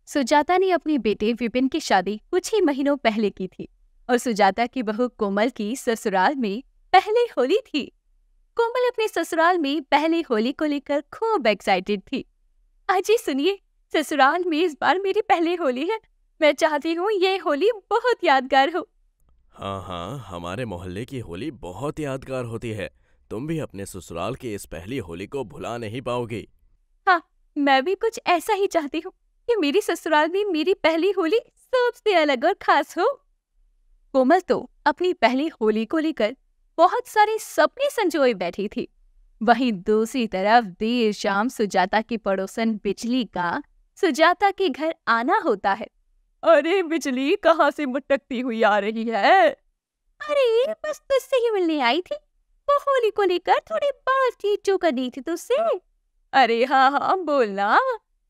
सुजाता ने अपने बेटे विपिन की शादी कुछ ही महीनों पहले की थी और सुजाता की बहू कोमल की ससुराल में पहली होली थी। कोमल अपने ससुराल में पहली होली को लेकर खूब एक्साइटेड थी। अजी सुनिए, ससुराल में इस बार मेरी पहली होली है। मैं चाहती हूँ ये होली बहुत यादगार हो। हाँ हाँ, हमारे मोहल्ले की होली बहुत यादगार होती है। तुम भी अपने ससुराल की इस पहली होली को भुला नहीं पाओगी। हाँ, मैं भी कुछ ऐसा ही चाहती हूँ कि मेरी ससुराल में मेरी पहली होली सबसे अलग और खास हो। कोमल तो अपनी पहली होली को लेकर बहुत सारे सपने संजोए बैठी थी। वहीं दूसरी तरफ देर शाम सुजाता की पड़ोसन बिजली का सुजाता के घर आना होता है। अरे बिजली कहाँ से मुटकती हुई आ रही है? अरे बस तुझसे ही मिलने आई थी। वो होली को लेकर थोड़ी बातचीत जो करनी थी तुझसे। अरे हाँ हाँ बोलना,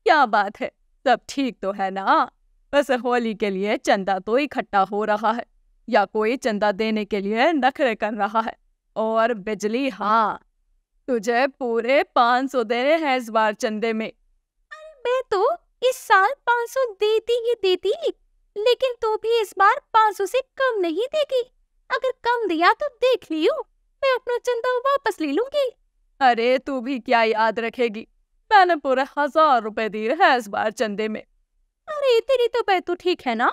क्या बात है? सब ठीक तो है ना? बस होली के लिए चंदा तो इकट्ठा हो रहा है या कोई चंदा देने के लिए नखरे कर रहा है। और बिजली, हाँ, तुझे पूरे 500 देने हैं इस बार चंदे में। मैं तो इस साल 500 देती ही देती, लेकिन तू भी इस बार 500 से कम नहीं देगी। अगर कम दिया तो देख लियो, मैं अपना चंदा वापस ले लूंगी। अरे तू भी क्या याद रखेगी? मैंने पूरे 1000 रुपए दिए हैं इस बार चंदे में। अरे तेरी तबीयत तो ठीक है ना?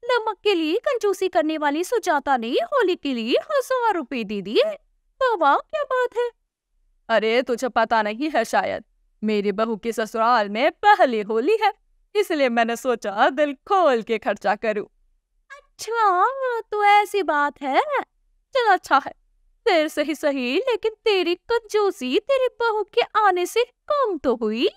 नमक के लिए कंजूसी करने वाली सुजाता ने होली के लिए 1000 रुपए दे दिए। तो वाह क्या बात है। अरे तुझे पता नहीं है शायद, मेरी बहू की ससुराल में पहली होली है, इसलिए मैंने सोचा दिल खोल के खर्चा करूं। अच्छा तो ऐसी बात है। चल अच्छा है, तेरे सही सही, लेकिन तेरी कंजूसी तेरी बहू के आने से कम तो हुई।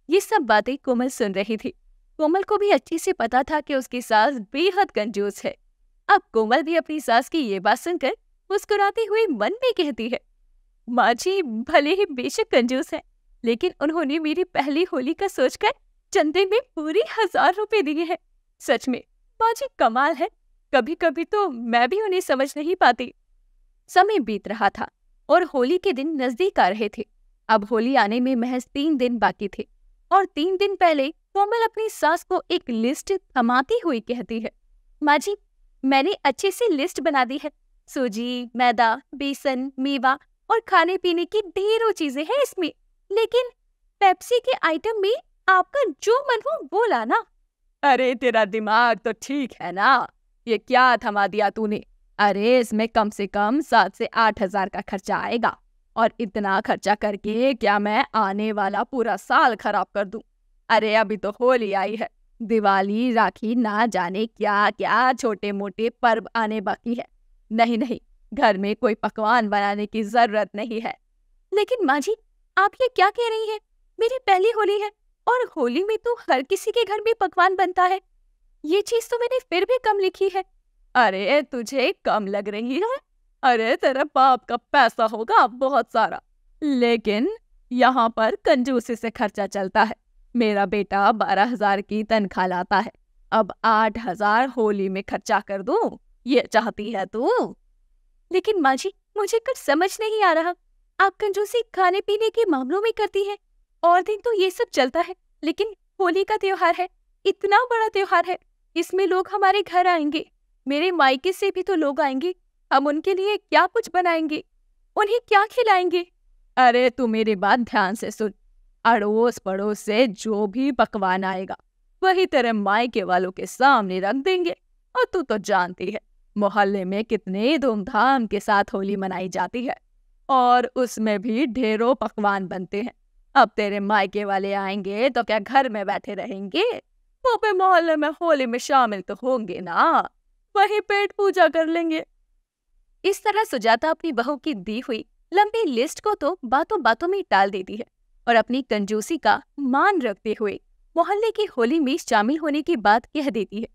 ये सब बातें कोमल सुन रही थी। कोमल को भी अच्छे से पता था कि उसकी सास बेहद कंजूस है। अब कोमल भी अपनी सास की ये बात सुनकर मुस्कुराती हुई मन में कहती है, माँ जी भले ही बेशक कंजूस है, लेकिन उन्होंने मेरी पहली होली का सोचकर चंदे में पूरे 1000 रुपए दिए हैं। सच में माँ जी कमाल है। कभी कभी तो मैं भी उन्हें समझ नहीं पाती। समय बीत रहा था और होली के दिन नजदीक आ रहे थे। अब होली आने में महज 3 दिन बाकी थे और 3 दिन पहले कोमल अपनी सास को एक लिस्ट थमाती हुई कहती है, माँ जी मैंने अच्छे से लिस्ट बना दी है। सूजी, मैदा, बेसन, मेवा और खाने पीने की ढेरों चीजें हैं इसमें, लेकिन पेप्सी के आइटम में आपका जो मन हो वो लाना। अरे तेरा दिमाग तो ठीक है ना? ये क्या थमा दिया तूने? अरे इसमें कम से कम 7 से 8 हजार का खर्चा आएगा और इतना खर्चा करके क्या मैं आने वाला पूरा साल खराब कर दूं? अरे अभी तो होली आई है, दिवाली, राखी, ना जाने क्या क्या छोटे मोटे पर्व आने बाकी है। नहीं नहीं, घर में कोई पकवान बनाने की जरूरत नहीं है। लेकिन माँ जी आप ये क्या कह रही हैं? मेरी पहली होली है और होली में तो हर किसी के घर में पकवान बनता है। ये चीज तो मैंने फिर भी कम लिखी है। अरे तुझे कम लग रही है? अरे तेरे बाप का पैसा होगा बहुत सारा, लेकिन यहाँ पर कंजूसी से खर्चा चलता है। मेरा बेटा 12 हजार की तनख्वाह लाता है, अब 8 हजार होली में खर्चा कर दूं, ये चाहती है तू? लेकिन माँ जी मुझे कुछ समझ नहीं आ रहा। आप कंजूसी खाने पीने के मामलों में करती हैं, और दिन तो ये सब चलता है, लेकिन होली का त्योहार है, इतना बड़ा त्योहार है, इसमें लोग हमारे घर आएंगे, मेरे मायके से भी तो लोग आएंगे। हम उनके लिए क्या कुछ बनाएंगे, उन्हें क्या खिलाएंगे? अरे तू मेरी बात ध्यान से सुन। अड़ोस पड़ोस से जो भी पकवान आएगा वही तेरे मायके वालों के सामने रख देंगे। और तू तो जानती है मोहल्ले में कितने धूमधाम के साथ होली मनाई जाती है, और उसमें भी ढेरों पकवान बनते हैं। अब तेरे मायके वाले आएंगे तो क्या घर में बैठे रहेंगे? वो भी मोहल्ले में होली में शामिल तो होंगे ना, वही पेट पूजा कर लेंगे। इस तरह सुजाता अपनी बहू की दी हुई लंबी लिस्ट को तो बातों बातों में टाल देती है और अपनी कंजूसी का मान रखते हुए मोहल्ले की होली में शामिल होने की बात कह देती है।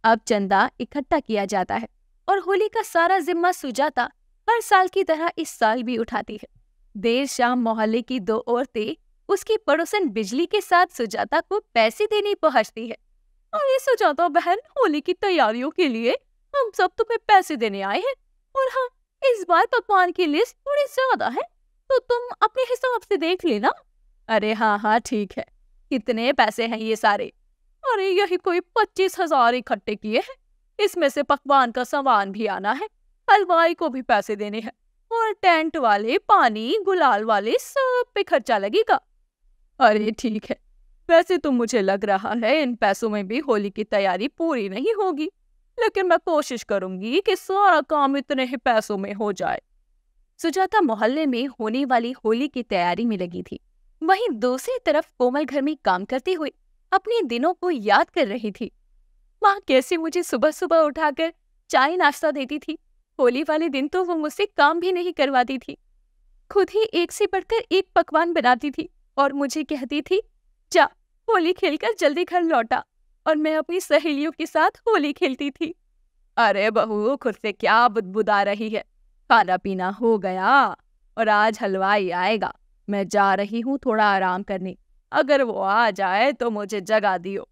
अब चंदा इकट्ठा किया जाता है और होली का सारा जिम्मा सुजाता हर साल की तरह इस साल भी उठाती है। देर शाम मोहल्ले की 2 औरतें उसकी पड़ोसन बिजली के साथ सुजाता को पैसे देने पहुंचती है। अरे सुजाता बहन, होली की तैयारियों के लिए हम सब तुम्हें पैसे देने आए हैं, और हाँ, इस बार पकवान की लिस्ट थोड़ी ज्यादा है, तो तुम अपने हिसाब से देख लेना। अरे हाँ हाँ ठीक है, कितने पैसे हैं ये सारे? अरे यही कोई 25,000 इकट्ठे किए हैं। इसमें से पकवान का सामान भी आना है, हलवाई को भी पैसे देने हैं, और टेंट वाले, पानी, गुलाल वाले सब पे खर्चा लगेगा। अरे ठीक है, वैसे तो मुझे लग रहा है इन पैसों में भी होली की तैयारी पूरी नहीं होगी, लेकिन मैं कोशिश करूंगी कि सारा काम इतने ही पैसों में हो जाए। सुजाता मोहल्ले में होने वाली होली की तैयारी में लगी थी। वहीं दूसरी तरफ कोमल घर में काम करते हुए अपने दिनों को याद कर रही थी। माँ कैसे मुझे सुबह सुबह उठाकर चाय नाश्ता देती थी। होली वाले दिन तो वो मुझसे काम भी नहीं करवाती थी, खुद ही एक से बढ़कर एक पकवान बनाती थी और मुझे कहती थी, जा होली खेलकर जल्दी घर लौटा। और मैं अपनी सहेलियों के साथ होली खेलती थी। अरे बहू, खुद से क्या बुदबुदा रही है? खाना पीना हो गया और आज हलवाई आएगा। मैं जा रही हूँ थोड़ा आराम करने, अगर वो आ जाए तो मुझे जगा दियो।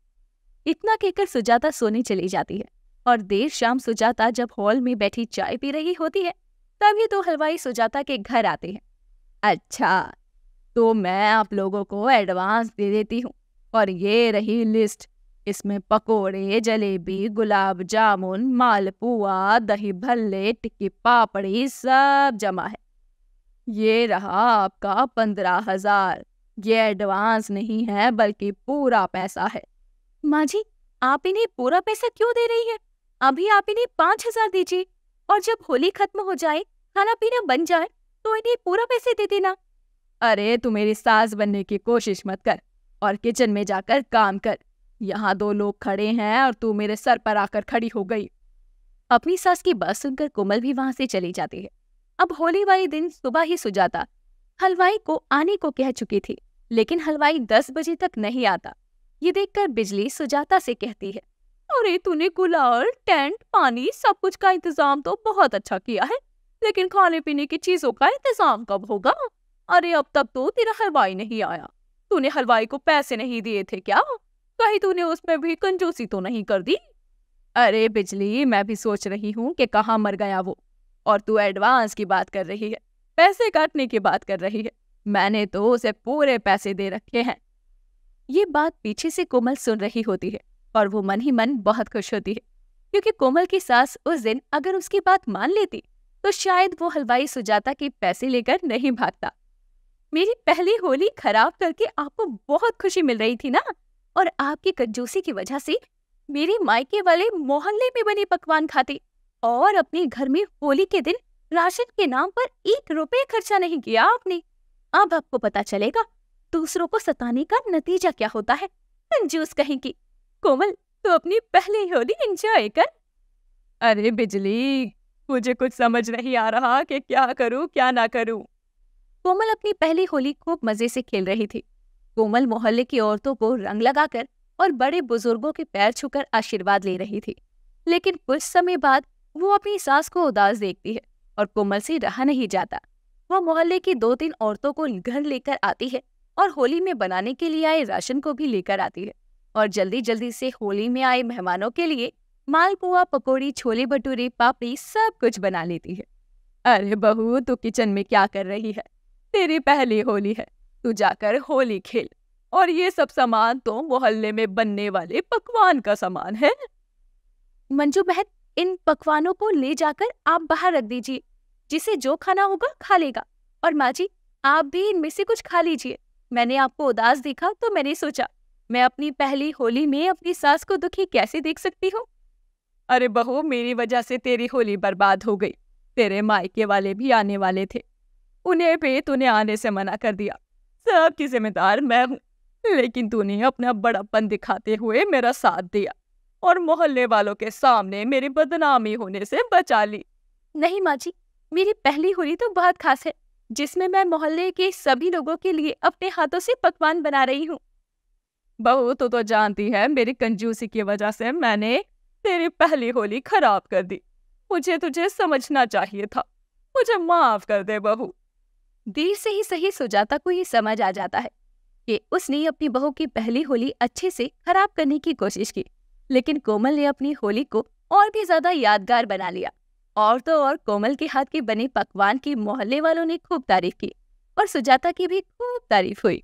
इतना कहकर सुजाता सोने चली जाती है और देर शाम सुजाता जब हॉल में बैठी चाय पी रही होती है तभी तो हलवाई सुजाता के घर आते हैं। अच्छा, तो मैं आप लोगों को एडवांस दे देती हूँ और ये रही लिस्ट। इसमें पकोड़े, जलेबी, गुलाब जामुन, मालपुआ, दही भल्ले, टिक्की पापड़ी सब जमा है। ये रहा आपका 15,000। ये एडवांस नहीं है बल्कि पूरा पैसा है। माँ जी, आप इन्हें पूरा पैसा क्यों दे रही है? अभी आप इन्हें 5,000 दीजिए और जब होली खत्म हो जाए, खाना पीना बन जाए तो इन्हें पूरा पैसे दे देना। अरे तू मेरी सास बनने की कोशिश मत कर और किचन में जाकर काम कर। यहाँ 2 लोग खड़े हैं और तू मेरे सर पर आकर खड़ी हो गई। अपनी सास की बात सुनकर कोमल भी वहां से चली जाती है। अब होली वाले दिन सुबह ही सुजाता हलवाई को आने को कह चुकी थी, लेकिन हलवाई 10 बजे तक नहीं आता। ये देखकर बिजली सुजाता से कहती है, अरे तूने गुलाल, टेंट, पानी सब कुछ का इंतजाम तो बहुत अच्छा किया है, लेकिन खाने पीने की चीजों का इंतजाम कब होगा? अरे अब तक तो तेरा हलवाई नहीं आया। तूने हलवाई को पैसे नहीं दिए थे क्या? कहीं तूने उसमें भी कंजूसी तो नहीं कर दी? अरे बिजली, मैं भी सोच रही हूँ कि कहाँ मर गया वो, और तू एडवांस की बात कर रही है, पैसे काटने की बात कर रही है। मैंने तो उसे पूरे पैसे दे रखे हैं। ये बात पीछे से कोमल सुन रही होती है और वो मन ही मन बहुत खुश होती है, क्योंकि कोमल की सास उस दिन अगर उसकी बात मान लेती तो शायद वो हलवाई सुजाता के पैसे लेकर नहीं भागता। मेरी पहली होली खराब करके आपको बहुत खुशी मिल रही थी ना, और आपकी कंजूसी की वजह से मेरे मायके वाले मोहल्ले में बने पकवान खाते और अपने घर में होली के दिन राशन के नाम पर 1 रुपए खर्चा नहीं किया आपने। अब आपको पता चलेगा दूसरों को सताने का नतीजा क्या होता है, कंजूस कहीं की। कोमल, तू अपनी पहली होली एंजॉय कर। अरे बिजली, मुझे कुछ समझ नहीं आ रहा कि क्या करूं क्या ना करूं। कोमल अपनी पहली होली खूब मजे से खेल रही थी। कोमल मोहल्ले की औरतों को रंग लगाकर और बड़े बुजुर्गों के पैर छूकर आशीर्वाद ले रही थी, लेकिन कुछ समय बाद वो अपनी सास को उदास देखती है और कोमल से रहा नहीं जाता। वह मोहल्ले की 2-3 औरतों को घर लेकर आती है और होली में बनाने के लिए आए राशन को भी लेकर आती है और जल्दी जल्दी से होली में आए मेहमानों के लिए मालपुआ, पकौड़ी, छोले भटूरे, पापड़ी सब कुछ बना लेती है। अरे बहू, तू किचन में क्या कर रही है? तेरी पहली होली है, तू जाकर होली खेल, और ये सब सामान तो मोहल्ले में बनने वाले पकवान का सामान है। मंजू बहन, इन पकवानों को ले जाकर आप बाहर रख दीजिए, जिसे जो खाना होगा खा लेगा। और माँ जी, आप भी इनमें से कुछ खा लीजिए। मैंने आपको उदास देखा तो मैंने सोचा मैं अपनी पहली होली में अपनी सास को दुखी कैसे देख सकती हूँ। अरे बहू, मेरी वजह से तेरी होली बर्बाद हो गई। तेरे मायके वाले भी आने वाले थे, उन्हें भी तूने आने से मना कर दिया। सब की जिम्मेदार मैं हूँ, लेकिन तूने अपना बड़ापन दिखाते हुए मेरा साथ दिया और मोहल्ले वालों के सामने मेरी बदनामी होने से बचा ली। नहीं माँ जी, मेरी पहली होली तो बहुत खास है, जिसमें मैं मोहल्ले के सभी लोगों के लिए अपने हाथों से पकवान बना रही हूँ। बहू, तू तो जानती है मेरी कंजूसी की वजह से मैंने तेरी पहली होली खराब कर दी। मुझे तुझे समझना चाहिए था। मुझे माफ कर दे बहू। देर से ही सही सुजाता को ये समझ आ जाता है कि उसने अपनी बहू की पहली होली अच्छे से खराब करने की कोशिश की, लेकिन कोमल ने अपनी होली को और भी ज्यादा यादगार बना लिया। और तो और कोमल के हाथ के बने पकवान की मोहल्ले वालों ने खूब तारीफ की और सुजाता की भी खूब तारीफ हुई।